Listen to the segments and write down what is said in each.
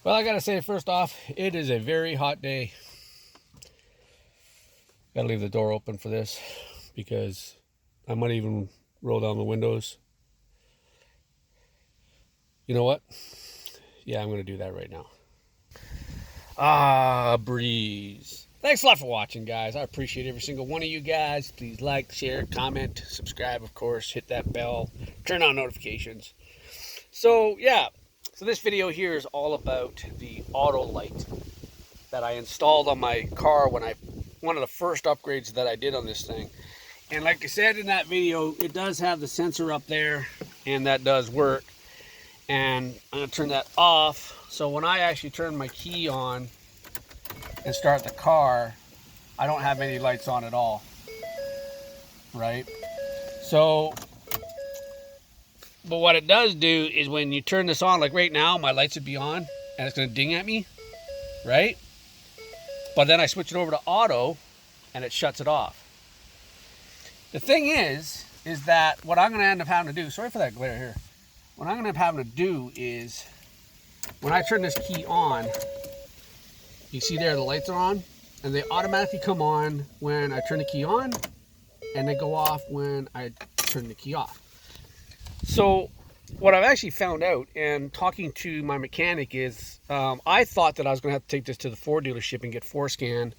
Well, I gotta say, first off, it is a very hot day. Gotta leave the door open for this because I might even roll down the windows. You know what? Yeah, I'm gonna do that right now. Breeze. Thanks a lot for watching, guys. I appreciate every single one of you guys. Please like, share, comment, subscribe, of course. Hit that bell. Turn on notifications. So, yeah. So this video here is all about the auto light that I installed on my car when one of the first upgrades that I did on this thing. And like I said in that video, it does have the sensor up there, and that does work. And I'm gonna turn that off. So when I actually turn my key on and start the car, I don't have any lights on at all, right? So, but what it does do is when you turn this on, like right now, my lights would be on and it's gonna ding at me, right? But then I switch it over to auto and it shuts it off. The thing is that what I'm gonna end up having to do, sorry for that glare here. What I'm gonna end up having to do is, when I turn this key on, you see there the lights are on, and they automatically come on when I turn the key on, and they go off when I turn the key off. So what I've actually found out, and talking to my mechanic, is I thought that I was gonna have to take this to the Ford dealership and get Forscan,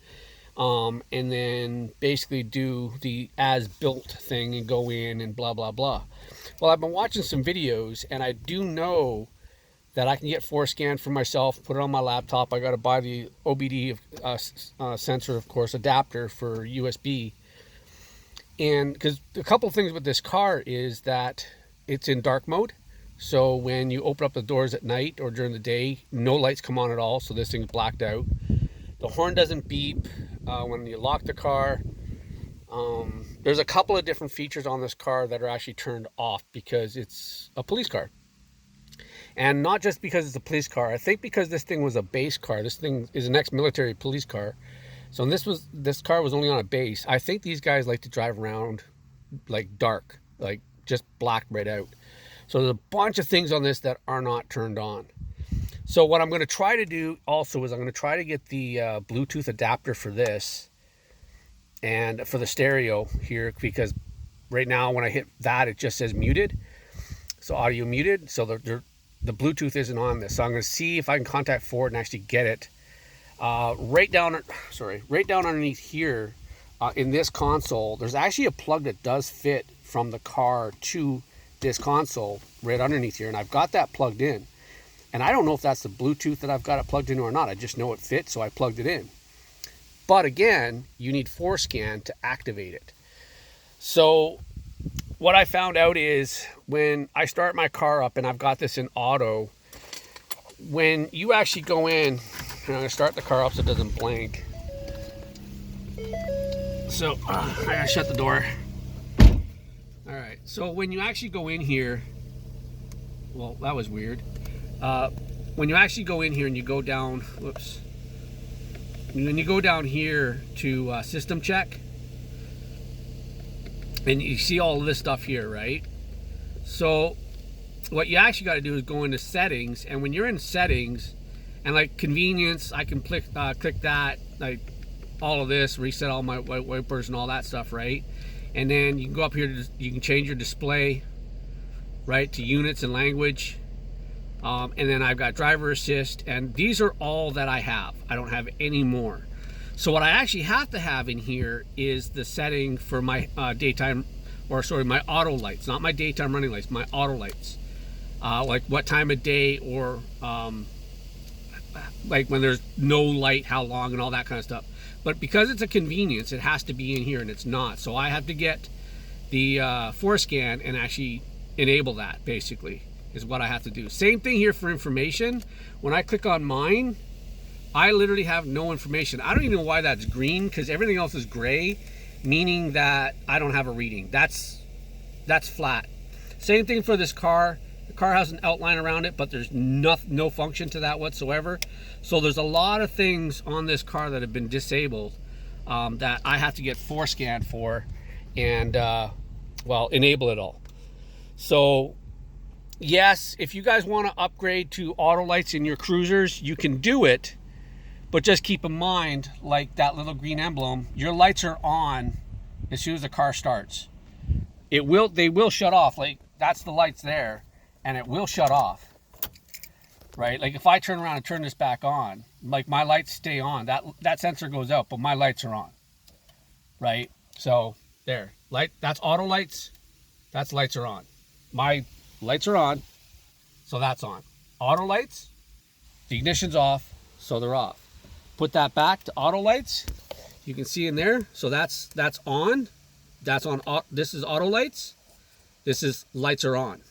and then basically do the as-built thing and go in and blah, blah, blah. Well, I've been watching some videos, and I do know that I can get Forscan for myself, put it on my laptop. I got to buy the OBD sensor, of course, adapter for USB. And because a couple of things with this car is that it's in dark mode. So when you open up the doors at night or during the day, no lights come on at all. So this thing's blacked out. The horn doesn't beep when you lock the car. There's a couple of different features on this car that are actually turned off because it's a police car. And not just because it's a police car. I think because this thing was a base car. This thing is an ex-military police car. So this car was only on a base. I think these guys like to drive around like dark, like just black right out. So there's a bunch of things on this that are not turned on. So what I'm going to try to do also is I'm going to try to get the Bluetooth adapter for this and for the stereo here, because right now when I hit that, it just says muted. So audio muted. So the Bluetooth isn't on this. So I'm going to see if I can contact Ford and actually get it. Right down underneath here in this console, there's actually a plug that does fit from the car to this console right underneath here. And I've got that plugged in. And I don't know if that's the Bluetooth that I've got it plugged in or not. I just know it fits, so I plugged it in. But again, you need Forscan to activate it. So what I found out is when I start my car up and I've got this in auto, when you actually go in, I'm going to start the car up so it doesn't blank. So I gotta shut the door. All right, so when you actually go in here, well, that was weird. When you actually go in here and you go down, whoops. When you go down here to system check, and you see all of this stuff here, right? So what you actually got to do is go into settings, and when you're in settings, and like convenience, I can click that, like all of this, reset all my wipers and all that stuff, right? And then you can go up here, you can change your display, right, to units and language. And then I've got driver assist, and these are all that I have. I don't have any more. So what I actually have to have in here is the setting for my my auto lights, not my daytime running lights, my auto lights. Like what time of day, or like when there's no light, how long, and all that kind of stuff. But because it's a convenience, it has to be in here, and it's not. So I have to get the Forscan and actually enable that, basically, is what I have to do. Same thing here for information. When I click on mine, I literally have no information. I don't even know why that's green, because everything else is gray, meaning that I don't have a reading. That's flat. Same thing for this car. The car has an outline around it, but there's no function to that whatsoever. So there's a lot of things on this car that have been disabled that I have to get Forscan for and, well, enable it all. So yes, if you guys want to upgrade to auto lights in your cruisers, you can do it. But just keep in mind, like that little green emblem, your lights are on as soon as the car starts. They will shut off. Like that's the lights there, and it will shut off. Right? Like if I turn around and turn this back on, like my lights stay on. That sensor goes out, but my lights are on. Right? So there, that's auto lights. That's lights are on. My lights are on, so that's on. Auto lights, the ignition's off, so they're off. Put that back to auto lights. You can see in there. So that's on. That's on. This is auto lights. This is lights are on.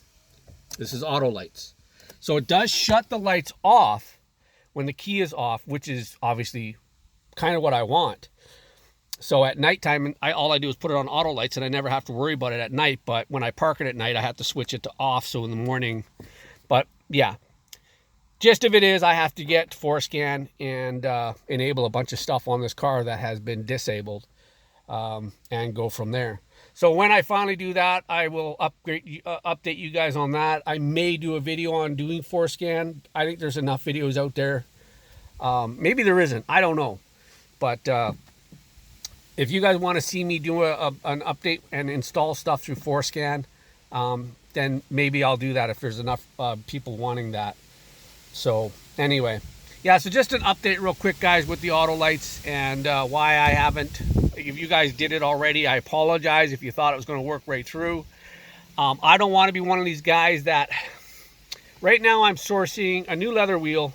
This is auto lights. So it does shut the lights off when the key is off, which is obviously kind of what I want. So at nighttime, all I do is put it on auto lights, and I never have to worry about it at night. But when I park it at night, I have to switch it to off. So in the morning, but yeah. Gist of it is I have to get Forscan and enable a bunch of stuff on this car that has been disabled and go from there. So when I finally do that, I will update you guys on that. I may do a video on doing Forscan. I think there's enough videos out there. Maybe there isn't. I don't know. But if you guys want to see me do an update and install stuff through Forscan, then maybe I'll do that if there's enough people wanting that. So anyway, yeah, so just an update real quick, guys, with the auto lights and why I haven't. If you guys did it already, I apologize if you thought it was going to work right through. I don't want to be one of these guys that right now I'm sourcing a new leather wheel,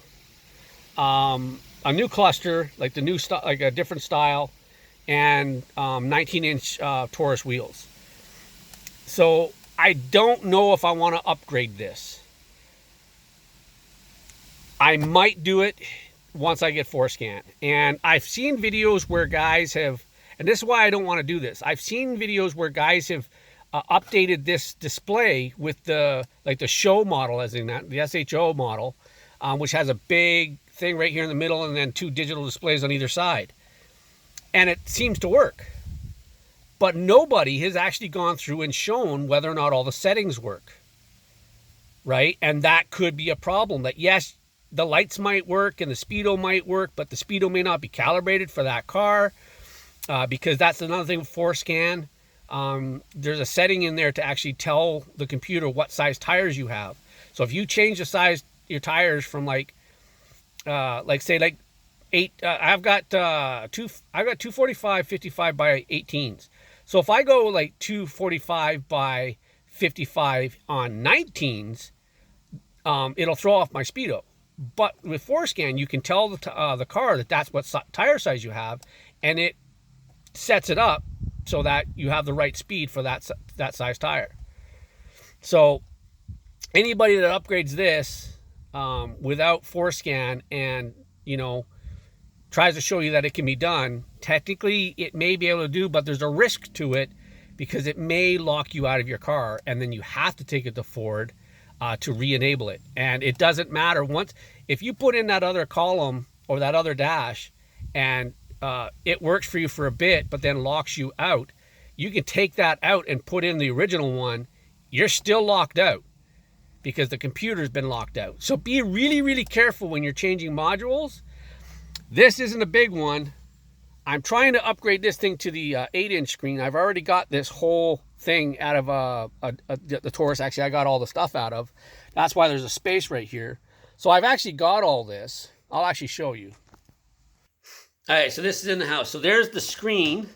a new cluster, like the new like a different style, and 19-inch Taurus wheels. So I don't know if I want to upgrade this. I might do it once I get Forscan. And I've seen videos where guys have, and this is why I don't want to do this. I've seen videos where guys have updated this display with the show model, as in that, the SHO model, which has a big thing right here in the middle and then two digital displays on either side. And it seems to work. But nobody has actually gone through and shown whether or not all the settings work. Right? And that could be a problem. That yes, the lights might work and the speedo might work, but the speedo may not be calibrated for that car because that's another thing with Forscan. There's a setting in there to actually tell the computer what size tires you have. So if you change the size your tires from like say 8, I've got 245 55 by 18s. So if I go like 245 by 55 on 19s, it'll throw off my speedo. But with Forscan, you can tell the car that that's what tire size you have, and it sets it up so that you have the right speed for that size tire. So anybody that upgrades this without Forscan and, tries to show you that it can be done, technically it may be able to do, but there's a risk to it because it may lock you out of your car, and then you have to take it to Ford to re-enable it. And it doesn't matter if you put in that other column or that other dash and it works for you for a bit but then locks you out, you can take that out and put in the original one. You're still locked out because the computer's been locked out. So be really, really careful when you're changing modules. This isn't a big one. I'm trying to upgrade this thing to the 8-inch screen. I've already got this whole thing out of the Taurus. Actually, I got all the stuff out of. That's why there's a space right here. So I've actually got all this. I'll actually show you. All right, so this is in the house. So there's the screen,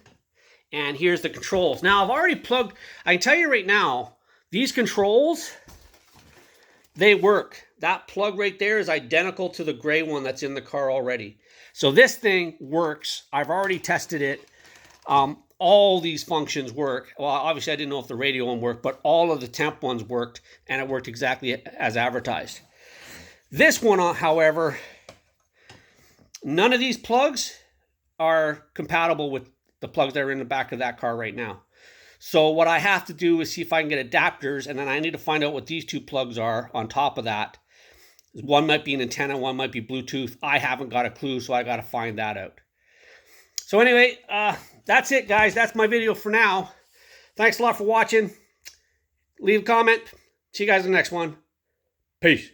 and here's the controls. Now, I've already plugged. I can tell you right now, these controls, they work. That plug right there is identical to the gray one that's in the car already. So this thing works. I've already tested it. All these functions work. Well, obviously I didn't know if the radio one worked, but all of the temp ones worked, and it worked exactly as advertised. This one, however, none of these plugs are compatible with the plugs that are in the back of that car right now. So what I have to do is see if I can get adapters, and then I need to find out what these two plugs are on top of that. One might be an antenna, one might be Bluetooth. I haven't got a clue, so I got to find that out. So anyway, that's it, guys. That's my video for now. Thanks a lot for watching. Leave a comment. See you guys in the next one. Peace.